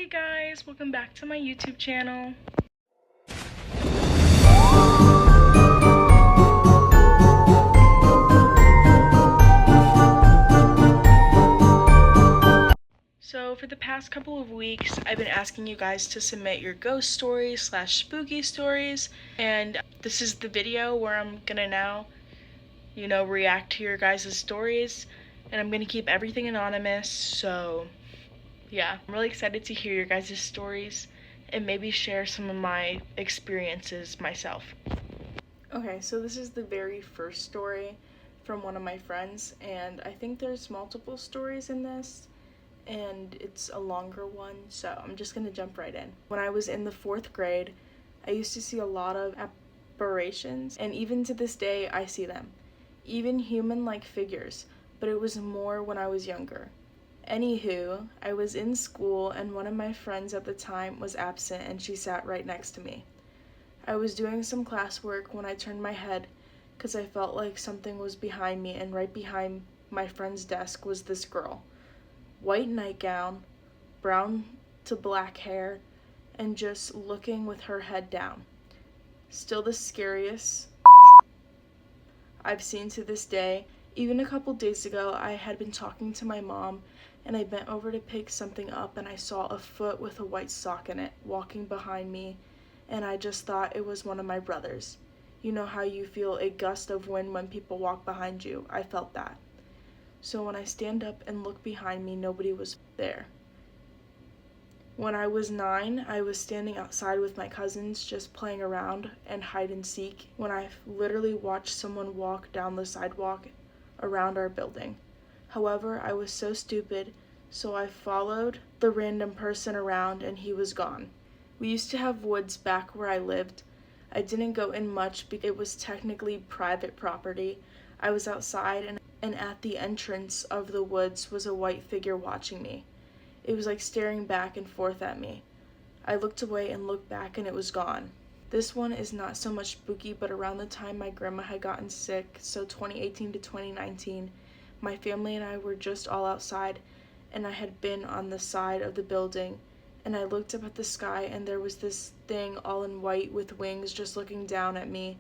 Hey guys, welcome back to my YouTube channel. So for the past couple of weeks, I've been asking you guys to submit your ghost stories / spooky stories, and this is the video where I'm gonna now, react to your guys' stories, and I'm gonna keep everything anonymous, so yeah. I'm really excited to hear your guys' stories and maybe share some of my experiences myself. Okay, so this is the very first story from one of my friends, and I think there's multiple stories in this, and it's a longer one, so I'm just gonna jump right in. When I was in the 4th grade, I used to see a lot of apparitions, and even to this day, I see them. Even human-like figures, but it was more when I was younger. Anywho, I was in school, and one of my friends at the time was absent, and she sat right next to me. I was doing some classwork when I turned my head, because I felt like something was behind me, and right behind my friend's desk was this girl. White nightgown, brown to black hair, and just looking with her head down. Still the scariest I've seen to this day. Even a couple days ago, I had been talking to my mom, and I bent over to pick something up, and I saw a foot with a white sock in it walking behind me, and I just thought it was one of my brothers. You know how you feel a gust of wind when people walk behind you? I felt that. So when I stand up and look behind me, nobody was there. When I was 9, I was standing outside with my cousins just playing around and hide and seek when I literally watched someone walk down the sidewalk around our building. However, I was so stupid, so I followed the random person around and he was gone. We used to have woods back where I lived. I didn't go in much because it was technically private property. I was outside and at the entrance of the woods was a white figure watching me. It was like staring back and forth at me. I looked away and looked back and it was gone. This one is not so much spooky, but around the time my grandma had gotten sick, so 2018 to 2019, my family and I were just all outside, and I had been on the side of the building, and I looked up at the sky, and there was this thing all in white with wings just looking down at me,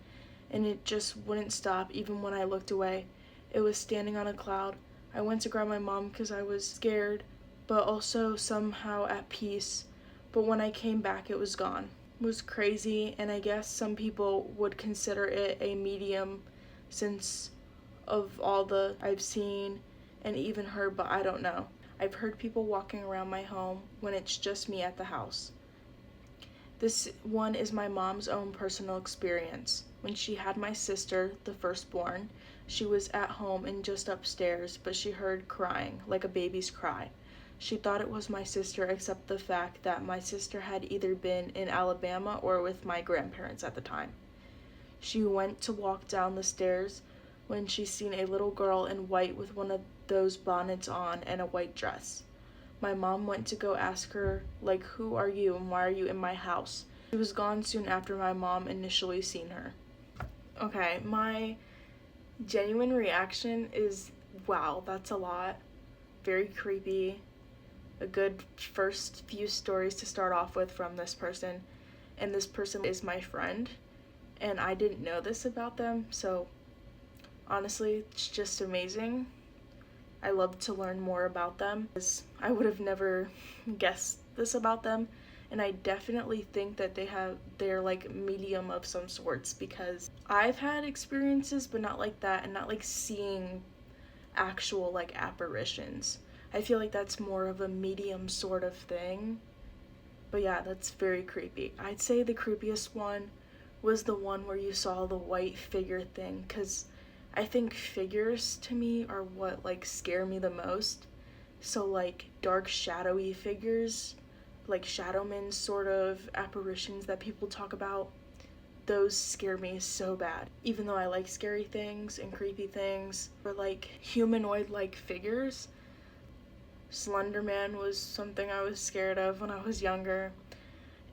and it just wouldn't stop even when I looked away. It was standing on a cloud. I went to grab my mom because I was scared, but also somehow at peace, but when I came back it was gone. It was crazy, and I guess some people would consider it a medium since of all the I've seen and even heard, but I don't know. I've heard people walking around my home when it's just me at the house. This one is my mom's own personal experience. When she had my sister, the firstborn, she was at home and just upstairs, but she heard crying, like a baby's cry. She thought it was my sister, except the fact that my sister had either been in Alabama or with my grandparents at the time. She went to walk down the stairs when she seen a little girl in white with one of those bonnets on and a white dress. My mom went to go ask her, like, who are you and why are you in my house? She was gone soon after my mom initially seen her. Okay, my genuine reaction is, wow, that's a lot. Very creepy. A good first few stories to start off with from this person, and this person is my friend, and I didn't know this about them, so honestly, it's just amazing. I love to learn more about them, because I would have never guessed this about them, and I definitely think that they're like medium of some sorts, because I've had experiences, but not like that, and not like seeing actual like apparitions. I feel like that's more of a medium sort of thing. But yeah, that's very creepy. I'd say the creepiest one was the one where you saw the white figure thing, because I think figures to me are what like scare me the most. So like dark shadowy figures, like shadowmen sort of apparitions that people talk about, those scare me so bad. Even though I like scary things and creepy things, or like humanoid like figures, Slender Man was something I was scared of when I was younger.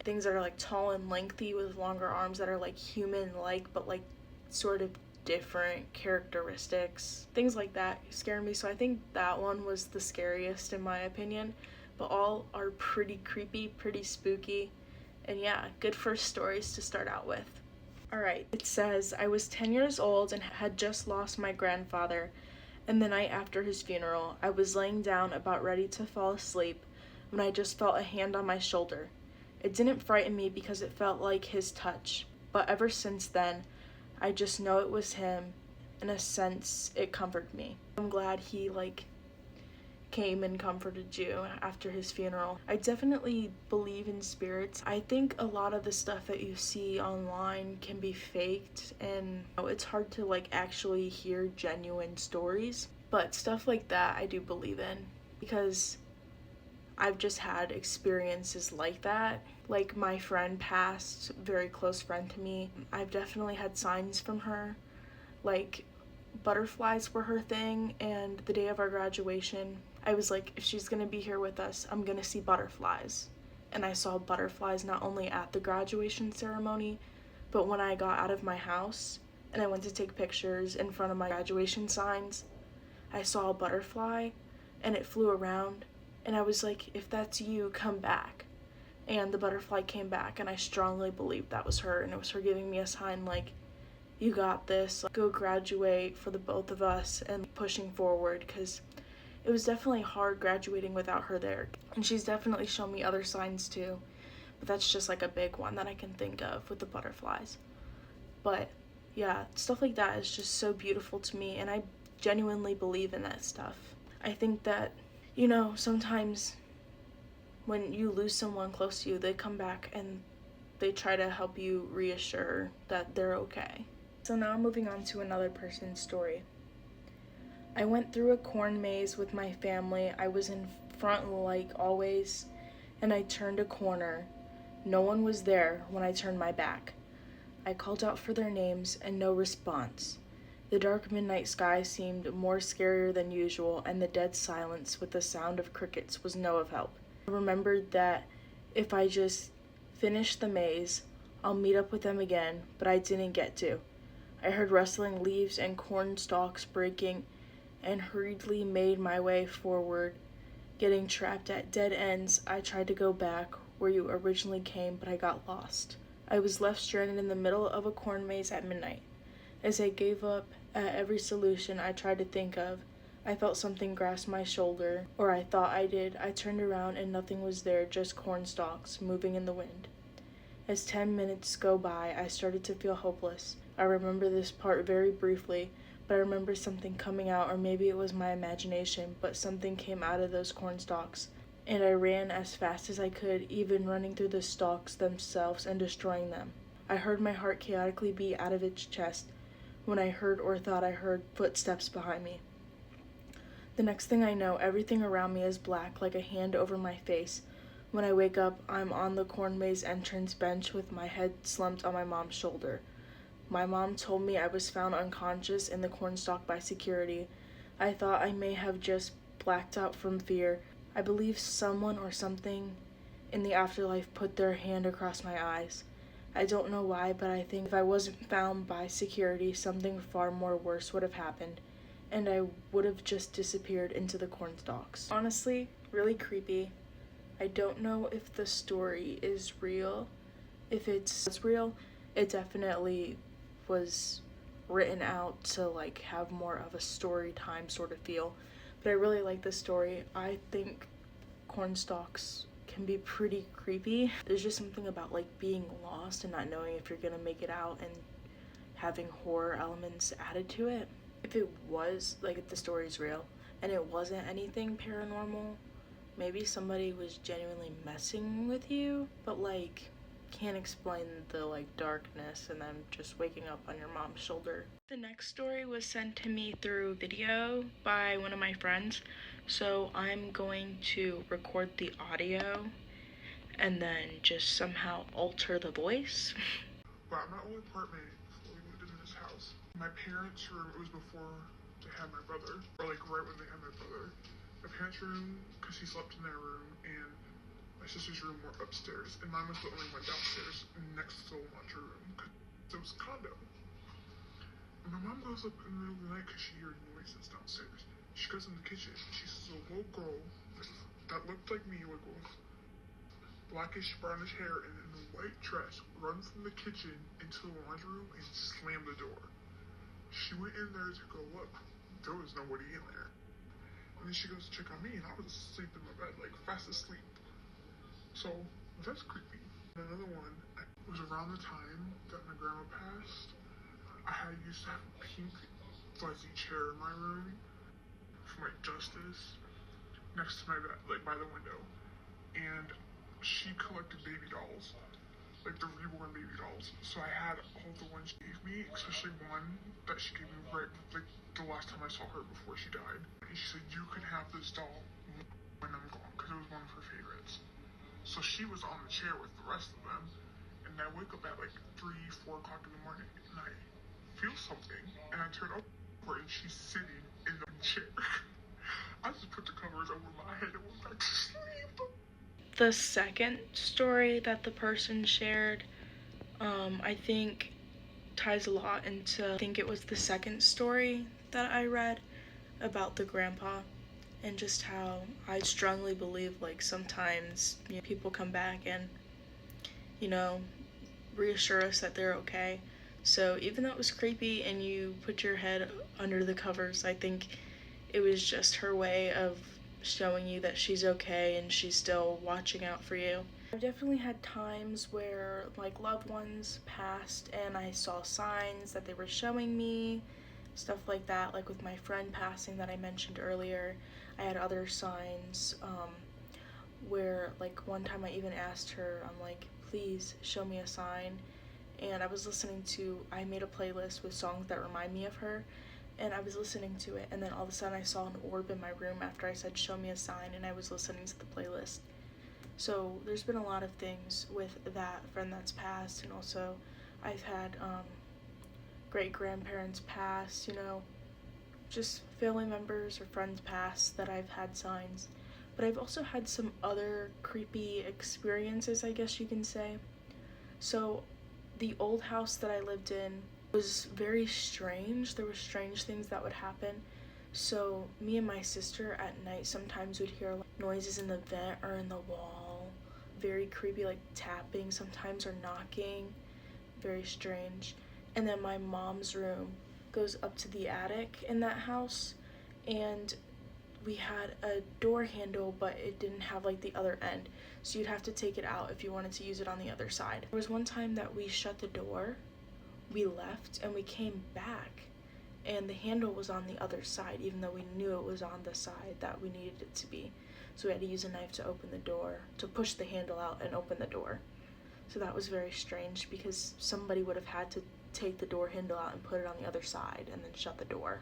Things that are like tall and lengthy with longer arms that are like human-like but like sort of different characteristics. Things like that scare me, so I think that one was the scariest in my opinion. but all are pretty creepy, pretty spooky, and yeah, good first stories to start out with. Alright, it says, I was 10 years old and had just lost my grandfather, and the night after his funeral, I was laying down about ready to fall asleep when I just felt a hand on my shoulder. It didn't frighten me because it felt like his touch, but ever since then, I just know it was him. In a sense, it comforted me. I'm glad he came and comforted you after his funeral. I definitely believe in spirits. I think a lot of the stuff that you see online can be faked, and it's hard to actually hear genuine stories, but stuff like that I do believe in because I've just had experiences like that. Like my friend passed, very close friend to me. I've definitely had signs from her. Like butterflies were her thing, and the day of our graduation, I was like, if she's gonna be here with us, I'm gonna see butterflies. And I saw butterflies not only at the graduation ceremony, but when I got out of my house and I went to take pictures in front of my graduation signs, I saw a butterfly and it flew around, and I was like, if that's you, come back. And the butterfly came back, and I strongly believed that was her, and it was her giving me a sign like, you got this, go graduate for the both of us, and pushing forward, because it was definitely hard graduating without her there. And she's definitely shown me other signs too, but that's just a big one that I can think of with the butterflies. But yeah, stuff like that is just so beautiful to me, and I genuinely believe in that stuff. I think that, sometimes when you lose someone close to you, they come back and they try to help you reassure that they're okay. So now moving on to another person's story. I went through a corn maze with my family. I was in front like always, and I turned a corner. No one was there when I turned my back. I called out for their names and no response. The dark midnight sky seemed more scarier than usual, and the dead silence with the sound of crickets was no help. I remembered that if I just finished the maze, I'll meet up with them again, but I didn't get to. I heard rustling leaves and corn stalks breaking, and hurriedly made my way forward. Getting trapped at dead ends, I tried to go back where you originally came, but I got lost. I was left stranded in the middle of a corn maze at midnight. As I gave up at every solution I tried to think of, I felt something grasp my shoulder, or I thought I did. I turned around and nothing was there, just corn stalks moving in the wind. As 10 minutes go by, I started to feel hopeless. I remember this part very briefly, but I remember something coming out, or maybe it was my imagination, but something came out of those corn stalks, and I ran as fast as I could, even running through the stalks themselves and destroying them. I heard my heart chaotically beat out of its chest when I heard or thought I heard footsteps behind me. The next thing I know, everything around me is black, like a hand over my face. When I wake up, I'm on the corn maze entrance bench with my head slumped on my mom's shoulder. My mom told me I was found unconscious in the cornstalk by security. I thought I may have just blacked out from fear. I believe someone or something in the afterlife put their hand across my eyes. I don't know why, but I think if I wasn't found by security, something far more worse would have happened, and I would have just disappeared into the cornstalks. Honestly, really creepy. I don't know if the story is real. If it's real, it definitely was written out to have more of a story time sort of feel. But I really like this story. I think cornstalks can be pretty creepy. There's just something about being lost and not knowing if you're gonna make it out, and having horror elements added to it. If it was if the story's real and it wasn't anything paranormal, maybe somebody was genuinely messing with you, but can't explain the darkness and then just waking up on your mom's shoulder. The next story was sent to me through video by one of my friends, so I'm going to record the audio and then just somehow alter the voice. But my old apartment before we moved into this house, my parents' room, it was before they had my brother, or right when they had my brother. My parents' room, because he slept in their room, and my sister's room were upstairs, and mine was the only one downstairs next to the laundry room, because it was a condo. And my mom goes up in the middle of the night because she heard noises downstairs. She goes in the kitchen. She sees a little girl, that looked like me, like with blackish brownish hair and in a white dress, run from the kitchen into the laundry room and slam the door. She went in there to go look. There was nobody in there. And then she goes to check on me, and I was asleep in my bed, like fast asleep. So that's creepy. And another one, it was around the time that my grandma passed. I had used to have a pink fuzzy chair in my room for my justice next to my bed, like by the window. And she collected baby dolls, like the reborn baby dolls. So I had all the ones she gave me, especially one that she gave me right like the last time I saw her before she died. And she said, you can have this doll when I'm gone, because it was one of her favorites. So she was on the chair with the rest of them, and I wake up at like 3, 4 o'clock in the morning, and I feel something, and I turn over, and she's sitting in the chair. I just put the covers over my head and went back to sleep. The second story that the person shared, I think ties a lot into, I think it was the second story that I read about the grandpa, and just how I strongly believe like sometimes people come back and reassure us that they're okay. So even though it was creepy and you put your head under the covers, I think it was just her way of showing you that she's okay and she's still watching out for you. I've definitely had times where like loved ones passed and I saw signs that they were showing me, stuff like that. Like with my friend passing that I mentioned earlier, I had other signs where like one time I even asked her, I'm like, please show me a sign. And I made a playlist with songs that remind me of her, and I was listening to it, and then all of a sudden I saw an orb in my room after I said show me a sign, and I was listening to the playlist. So there's been a lot of things with that friend that's passed, and also I've had great grandparents pass, just family members or friends pass that I've had signs. But I've also had some other creepy experiences, I guess you can say. So the old house that I lived in was very strange. There were strange things that would happen. So me and my sister at night sometimes would hear like noises in the vent or in the wall. Very creepy, like tapping sometimes or knocking. Very strange. And then my mom's room goes up to the attic in that house, and we had a door handle, but it didn't have like the other end, so you'd have to take it out if you wanted to use it on the other side. There was one time that we shut the door, we left, and we came back, and the handle was on the other side, even though we knew it was on the side that we needed it to be. So we had to use a knife to open the door, to push the handle out and open the door. So that was very strange, because somebody would have had to take the door handle out and put it on the other side and then shut the door.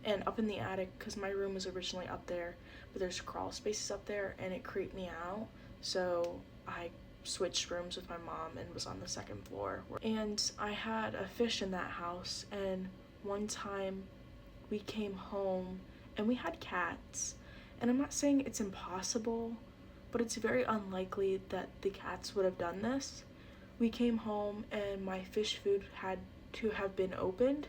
And up in the attic, because my room was originally up there, but there's crawl spaces up there, and it creeped me out, so I switched rooms with my mom and was on the second floor. And I had a fish in that house, and one time we came home and we had cats, and I'm not saying it's impossible, but it's very unlikely that the cats would have done this. We came home and my fish food had to have been opened.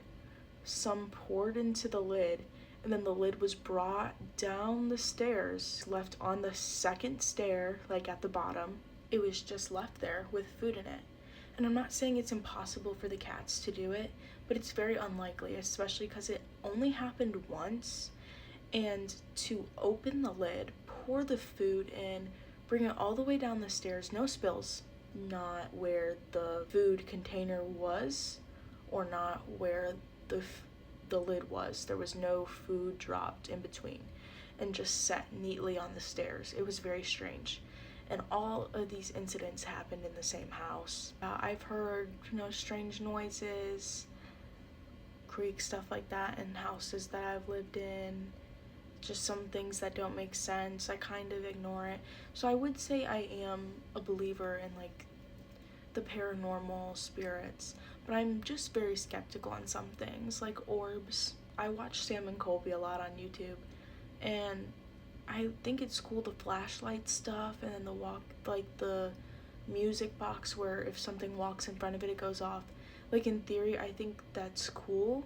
Some poured into the lid, and then the lid was brought down the stairs, left on the second stair, like at the bottom. It was just left there with food in it. And I'm not saying it's impossible for the cats to do it, but it's very unlikely, especially because it only happened once. And to open the lid, pour the food in, bring it all the way down the stairs, no spills, not where the food container was, or not where the lid was. There was no food dropped in between, and just set neatly on the stairs. It was very strange. And all of these incidents happened in the same house. I've heard, strange noises, creaks, stuff like that in houses that I've lived in. Just some things that don't make sense. I kind of ignore it. So I would say I am a believer in like the paranormal, spirits, but I'm just very skeptical on some things, like orbs. I watch Sam and Colby a lot on YouTube, and I think it's cool, the flashlight stuff, and then the music box where if something walks in front of it, it goes off. Like in theory, I think that's cool,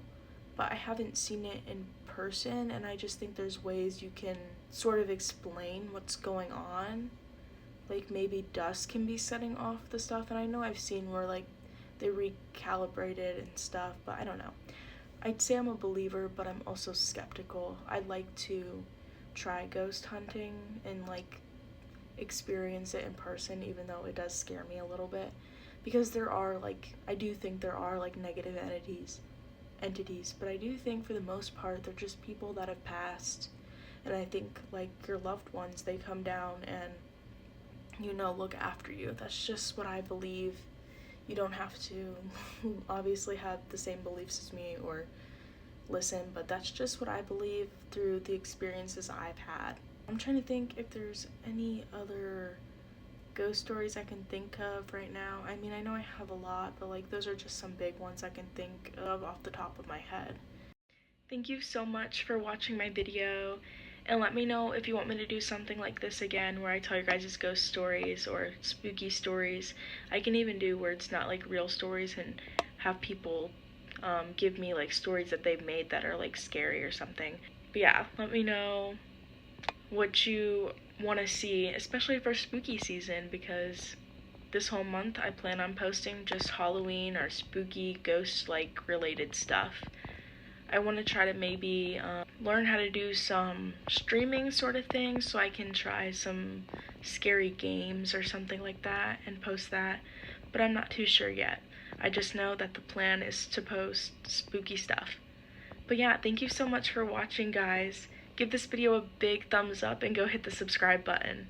but I haven't seen it in person, and I just think there's ways you can sort of explain what's going on. Like maybe dust can be setting off the stuff, and I know I've seen where like they recalibrated and stuff, but I don't know. I'd say I'm a believer, but I'm also skeptical. I'd like to try ghost hunting and like experience it in person, even though it does scare me a little bit, because there are like, I do think there are like negative entities, but I do think for the most part they're just people that have passed. And I think like your loved ones, they come down and, you know, look after you. That's just what I believe. You don't have to obviously have the same beliefs as me or listen, but that's just what I believe through the experiences I've had. I'm trying to think if there's any other ghost stories I can think of right now. I mean, I know I have a lot, but like those are just some big ones I can think of off the top of my head. Thank you so much for watching my video, and let me know if you want me to do something like this again where I tell your guys' ghost stories or spooky stories. I can even do where it's not like real stories and have people give me like stories that they've made that are like scary or something. But yeah, let me know what you want to see, especially for spooky season, because this whole month I plan on posting just Halloween or spooky ghost like related stuff. I want to try to maybe learn how to do some streaming sort of thing, so I can try some scary games or something like that and post that, but I'm not too sure yet. I just know that the plan is to post spooky stuff. But yeah, thank you so much for watching, guys. Give this video a big thumbs up and go hit the subscribe button.